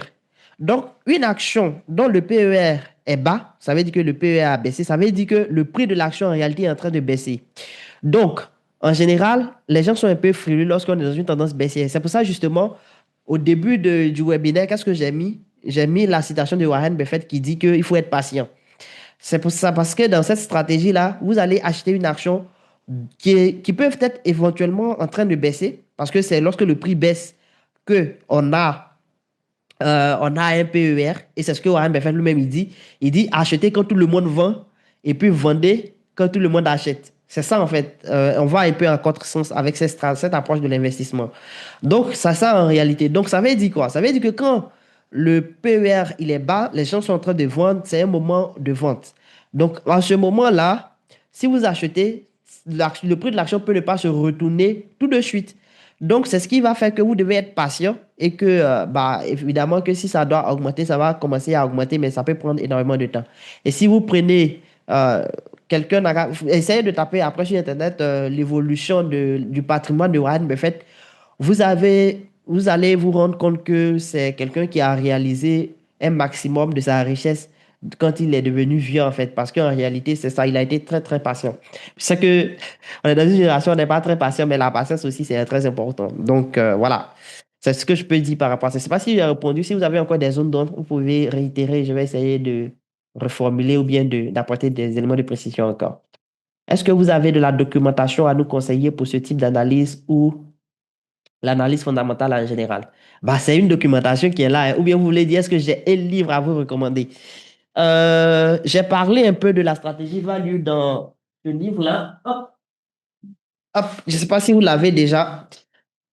Donc, une action dont le PER est bas, ça veut dire que le PER a baissé, ça veut dire que le prix de l'action en réalité est en train de baisser. Donc, en général, les gens sont un peu frileux lorsqu'on est dans une tendance baissière. C'est pour ça, justement, au début du webinaire, qu'est-ce que j'ai mis? J'ai mis la citation de Warren Buffett qui dit qu'il faut être patient. C'est pour ça, parce que dans cette stratégie-là, vous allez acheter une action qui peut être éventuellement en train de baisser, parce que c'est lorsque le prix baisse qu'on a un PER, et c'est ce que Warren Buffett lui-même il dit. Il dit achetez quand tout le monde vend, et puis vendez quand tout le monde achète. C'est ça, en fait. On va un peu en contresens avec cette approche de l'investissement. Donc, ça en réalité. Donc, ça veut dire quoi? Ça veut dire que quand le PER il est bas, les gens sont en train de vendre, c'est un moment de vente. Donc, en ce moment-là, si vous achetez, le prix de l'action peut ne pas se retourner tout de suite. Donc, c'est ce qui va faire que vous devez être patient et que, bah, évidemment, que si ça doit augmenter, ça va commencer à augmenter, mais ça peut prendre énormément de temps. Et si vous prenez essayez de taper après sur Internet l'évolution du patrimoine de Warren Buffett, vous allez vous rendre compte que c'est quelqu'un qui a réalisé un maximum de sa richesse quand il est devenu vieux, en fait. Parce qu'en réalité, c'est ça, il a été très, très patient. C'est que on est dans une génération, on n'est pas très patient, mais la patience aussi, c'est très important. Donc, voilà. C'est ce que je peux dire par rapport à ça. Je ne sais pas si j'ai répondu. Si vous avez encore des zones d'ombre, vous pouvez réitérer. Je vais essayer de reformuler ou bien d'apporter des éléments de précision encore. Est-ce que vous avez de la documentation à nous conseiller pour ce type d'analyse ou l'analyse fondamentale en général? Bah, c'est une documentation qui est là, hein. Ou bien vous voulez dire, est-ce que j'ai un livre à vous recommander? J'ai parlé un peu de la stratégie value dans ce livre-là. Hop, hop. Je ne sais pas si vous l'avez déjà.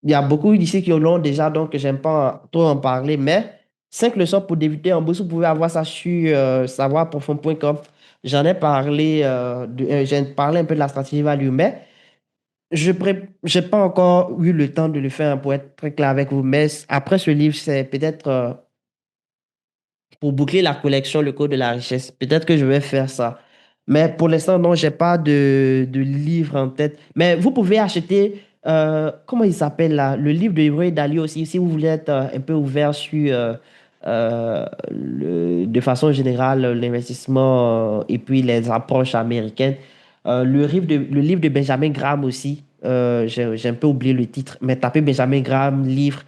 Il y a beaucoup d'ici qui l'ont déjà, donc j'aime pas trop en parler. Mais 5 leçons pour débuter en bourse, vous pouvez avoir ça sur savoirprofond.com. J'ai parlé un peu de la stratégie value, mais je n'ai pas encore eu le temps de le faire pour être très clair avec vous. Mais après ce livre, c'est peut-être pour boucler la collection, le code de la richesse. Peut-être que je vais faire ça. Mais pour l'instant, non, j'ai pas de livre en tête. Mais vous pouvez acheter, comment il s'appelle là? Le livre de Ibroé Dali aussi, si vous voulez être un peu ouvert sur, de façon générale, l'investissement et puis les approches américaines. Le livre de Benjamin Graham aussi, j'ai un peu oublié le titre, mais tapez Benjamin Graham, livre,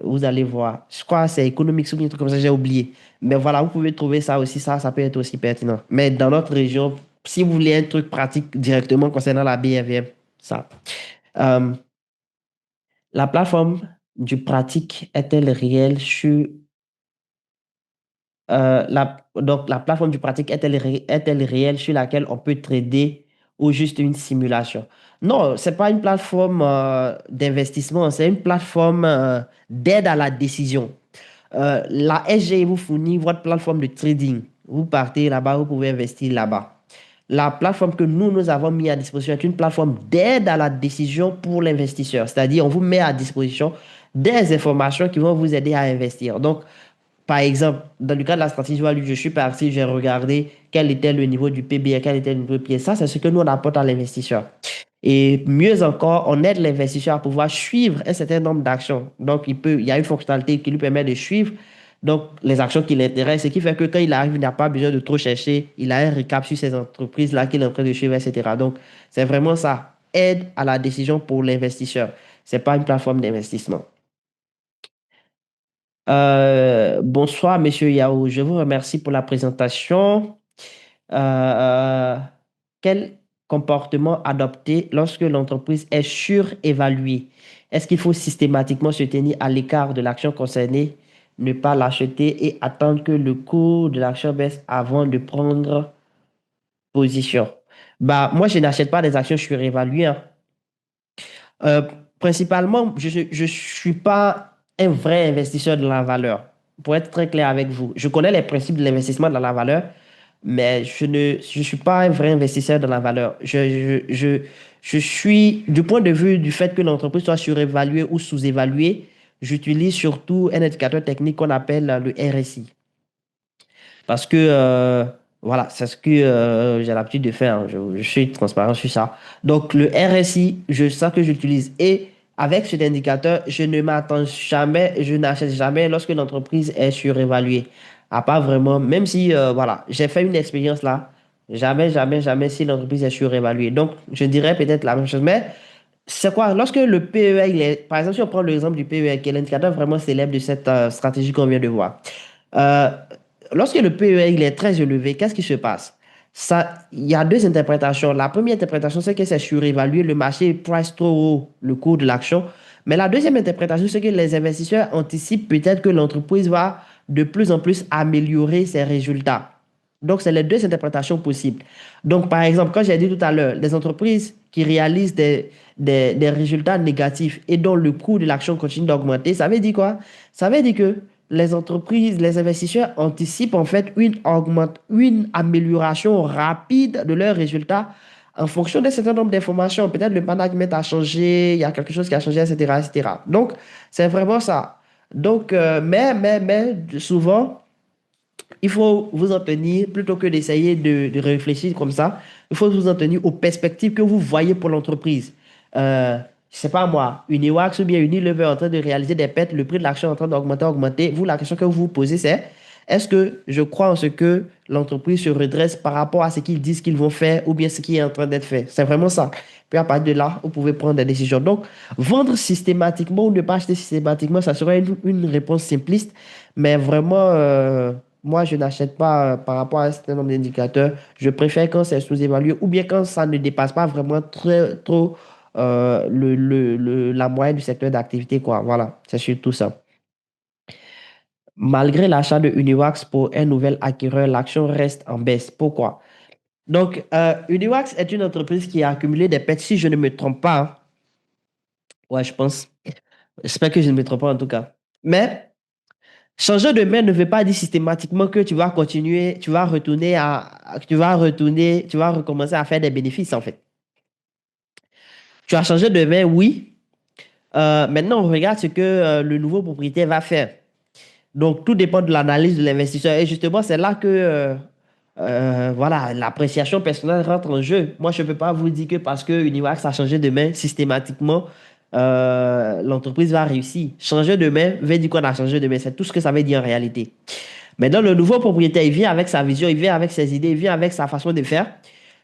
vous allez voir. Je crois que c'est Economics ou bien un truc comme ça, j'ai oublié. Mais voilà, vous pouvez trouver ça aussi, ça peut être aussi pertinent. Mais dans notre région, si vous voulez un truc pratique directement concernant la BFM, ça. Euh, la plateforme du pratique est-elle réelle sur donc la plateforme du pratique est-elle réelle sur laquelle on peut trader ou juste une simulation? Non, c'est pas une plateforme d'investissement, c'est une plateforme d'aide à la décision. La SG vous fournit votre plateforme de trading. Vous partez là-bas, vous pouvez investir là-bas. La plateforme que nous avons mis à disposition est une plateforme d'aide à la décision pour l'investisseur. C'est-à-dire, on vous met à disposition des informations qui vont vous aider à investir. Donc, par exemple, dans le cas de la stratégie value, je suis parti, j'ai regardé quel était le niveau du PBR, quel était le niveau du PBR. Ça, c'est ce que nous, on apporte à l'investisseur. Et mieux encore, on aide l'investisseur à pouvoir suivre un certain nombre d'actions. Donc, il y a une fonctionnalité qui lui permet de suivre donc, les actions qui l'intéressent, ce qui fait que quand il arrive, il n'a pas besoin de trop chercher. Il a un récap sur ces entreprises-là qu'il est en train de suivre, etc. Donc, c'est vraiment ça. Aide à la décision pour l'investisseur. Ce n'est pas une plateforme d'investissement. Bonsoir, Monsieur Yao. Je vous remercie pour la présentation. Euh, quel comportement adopter lorsque l'entreprise est surévaluée? Est-ce qu'il faut systématiquement se tenir à l'écart de l'action concernée, ne pas l'acheter et attendre que le cours de l'action baisse avant de prendre position? Bah, moi, je n'achète pas des actions surévaluées, hein. Euh, Principalement, je ne suis pas un vrai investisseur de la valeur. Pour être très clair avec vous, je connais les principes de l'investissement dans la valeur, mais je suis pas un vrai investisseur dans la valeur. Je suis, du point de vue du fait que l'entreprise soit surévaluée ou sous-évaluée, j'utilise surtout un indicateur technique qu'on appelle le RSI. Parce que, voilà, c'est ce que j'ai l'habitude de faire, hein. Je suis transparent sur ça. Donc, le RSI, c'est ça que j'utilise. Et avec cet indicateur, je ne m'attends jamais, je n'achète jamais lorsque l'entreprise est surévaluée. À part vraiment, même si, voilà, j'ai fait une expérience là, jamais, jamais, jamais si l'entreprise est surévaluée. Donc, je dirais peut-être la même chose. Mais c'est quoi? Lorsque le PER, par exemple, si on prend l'exemple du PER, qui est l'indicateur vraiment célèbre de cette stratégie qu'on vient de voir. Euh, Lorsque le PER il est très élevé, qu'est-ce qui se passe? Ça, il y a deux interprétations. La première interprétation, c'est que c'est surévalué, le marché price trop haut le cours de l'action. Mais la deuxième interprétation, c'est que les investisseurs anticipent peut-être que l'entreprise va de plus en plus améliorer ses résultats. Donc, c'est les deux interprétations possibles. Donc, par exemple, quand j'ai dit tout à l'heure, les entreprises qui réalisent des résultats négatifs et dont le coût de l'action continue d'augmenter, ça veut dire quoi? Ça veut dire que les entreprises, les investisseurs anticipent en fait une amélioration rapide de leurs résultats en fonction d'un certain nombre d'informations. Peut-être le management a changé, il y a quelque chose qui a changé, etc., etc. Donc, c'est vraiment ça. Donc, mais, souvent, il faut vous en tenir, plutôt que d'essayer de réfléchir comme ça, il faut vous en tenir aux perspectives que vous voyez pour l'entreprise. Je sais pas moi, Uniwax ou bien Unilever en train de réaliser des pertes, le prix de l'action en train d'augmenter, augmenter. Vous, la question que vous vous posez, c'est Est-ce que je crois en ce que l'entreprise se redresse par rapport à ce qu'ils disent qu'ils vont faire ou bien ce qui est en train d'être fait? C'est vraiment ça. Puis à partir de là, vous pouvez prendre des décisions. Donc, vendre systématiquement ou ne pas acheter systématiquement, ça serait une réponse simpliste, mais vraiment, moi, je n'achète pas par rapport à un certain nombre d'indicateurs. Je préfère quand c'est sous-évalué ou bien quand ça ne dépasse pas vraiment très, trop la moyenne du secteur d'activité, quoi. Voilà, c'est surtout ça. Malgré l'achat de Uniwax pour un nouvel acquéreur, l'action reste en baisse. Pourquoi? Donc, Uniwax est une entreprise qui a accumulé des pertes, si je ne me trompe pas, hein. Ouais, je pense. J'espère que je ne me trompe pas en tout cas. Mais changer de main ne veut pas dire systématiquement que tu vas continuer, tu vas recommencer à faire des bénéfices en fait. Tu as changé de main, oui. Maintenant, on regarde ce que le nouveau propriétaire va faire. Donc, tout dépend de l'analyse de l'investisseur. Et justement, c'est là que voilà, l'appréciation personnelle rentre en jeu. Moi, je ne peux pas vous dire que parce que Uniwax a changé de main systématiquement, l'entreprise va réussir. Changer de main veut dire qu'on a changé de main. C'est tout ce que ça veut dire en réalité. Maintenant, le nouveau propriétaire, il vient avec sa vision, il vient avec ses idées, il vient avec sa façon de faire.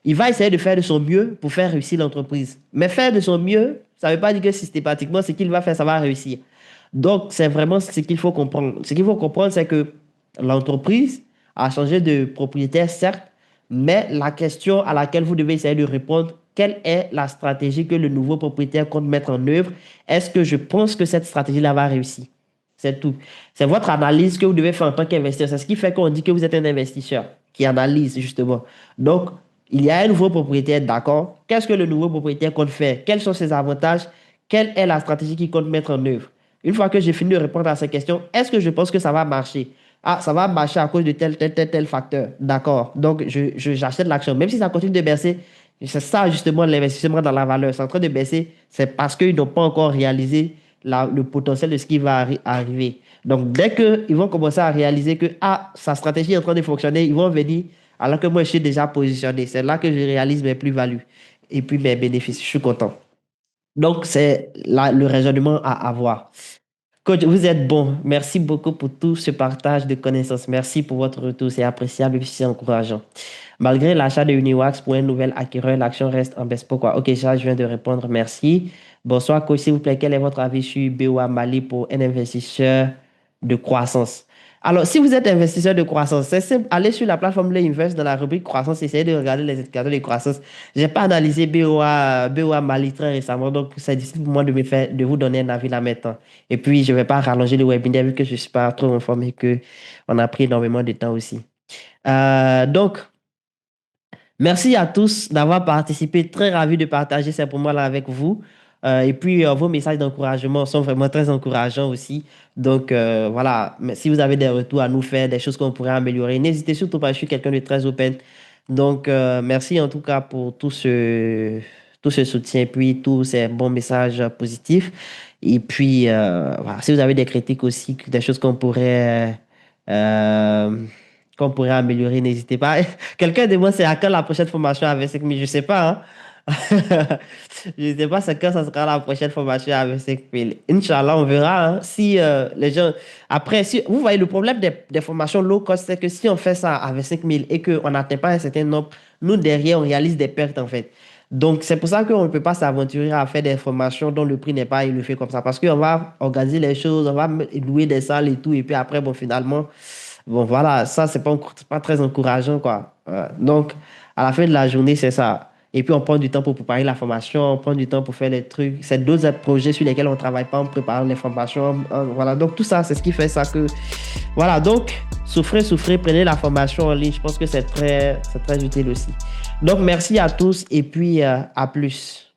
Il va essayer de faire de son mieux pour faire réussir l'entreprise. Mais faire de son mieux, ça ne veut pas dire que systématiquement, ce qu'il va faire, ça va réussir. Donc, c'est vraiment ce qu'il faut comprendre. Ce qu'il faut comprendre, c'est que l'entreprise a changé de propriétaire, certes, mais la question à laquelle vous devez essayer de répondre, quelle est la stratégie que le nouveau propriétaire compte mettre en œuvre? Est-ce que je pense que cette stratégie-là va réussir? C'est tout. C'est votre analyse que vous devez faire en tant qu'investisseur. C'est ce qui fait qu'on dit que vous êtes un investisseur qui analyse, justement. Donc, il y a un nouveau propriétaire, d'accord? Qu'est-ce que le nouveau propriétaire compte faire? Quels sont ses avantages? Quelle est la stratégie qu'il compte mettre en œuvre? Une fois que j'ai fini de répondre à ces questions, est-ce que je pense que ça va marcher? Ah, ça va marcher à cause de tel facteur. D'accord. Donc, j'achète l'action. Même si ça continue de baisser, c'est ça justement l'investissement dans la valeur. C'est en train de baisser. C'est parce qu'ils n'ont pas encore réalisé le potentiel de ce qui va arriver. Donc, dès qu'ils vont commencer à réaliser que sa stratégie est en train de fonctionner, ils vont venir alors que moi, je suis déjà positionné. C'est là que je réalise mes plus-values et puis mes bénéfices. Je suis content. Donc, c'est là le raisonnement à avoir. Coach, vous êtes bon. Merci beaucoup pour tout ce partage de connaissances. Merci pour votre retour. C'est appréciable et c'est encourageant. Malgré l'achat de Uniwax pour un nouvel acquéreur, l'action reste en baisse. Pourquoi? Ok, ça, je viens de répondre. Merci. Bonsoir, coach. S'il vous plaît, quel est votre avis sur BOA Mali pour un investisseur de croissance? Alors, si vous êtes investisseur de croissance, c'est simple. Allez sur la plateforme Invest dans la rubrique croissance, essayez de regarder les indicateurs de croissance. Je n'ai pas analysé BOA Mali très récemment, donc c'est difficile pour moi de vous donner un avis là maintenant. Et puis, je ne vais pas rallonger le webinaire vu que je ne suis pas trop informé qu'on a pris énormément de temps aussi. Donc, merci à tous d'avoir participé. Très ravi de partager ces moments-là avec vous. Et puis, vos messages d'encouragement sont vraiment très encourageants aussi. Donc, voilà, mais si vous avez des retours à nous faire, des choses qu'on pourrait améliorer, n'hésitez surtout pas, je suis quelqu'un de très open. Donc, merci en tout cas pour tout ce soutien et puis tous ces bons messages positifs. Et puis, voilà, si vous avez des critiques aussi, des choses qu'on pourrait améliorer, n'hésitez pas. Quelqu'un de moi, c'est à quand la prochaine formation avec 5000? Je ne sais pas, hein. Je ne sais pas c'est quand ça sera la prochaine formation avec 5000. Inch'Allah, on verra, hein. Si les gens. Après, si vous voyez, le problème des formations low cost, c'est que si on fait ça avec 5000 et qu'on n'atteint pas un certain nombre, nous, derrière, on réalise des pertes, en fait. Donc, c'est pour ça qu'on ne peut pas s'aventurer à faire des formations dont le prix n'est pas élevé comme ça. Parce qu'on va organiser les choses, on va louer des salles et tout. Et puis après, bon, finalement. Bon, voilà, ça, c'est pas très encourageant, quoi. Donc, à la fin de la journée, c'est ça. Et puis, on prend du temps pour préparer la formation, on prend du temps pour faire les trucs. C'est d'autres projets sur lesquels on ne travaille pas, on prépare les formations. Voilà, donc tout ça, c'est ce qui fait ça que... Voilà, donc, souffrez, prenez la formation en ligne. Je pense que c'est très utile aussi. Donc, merci à tous et puis à plus.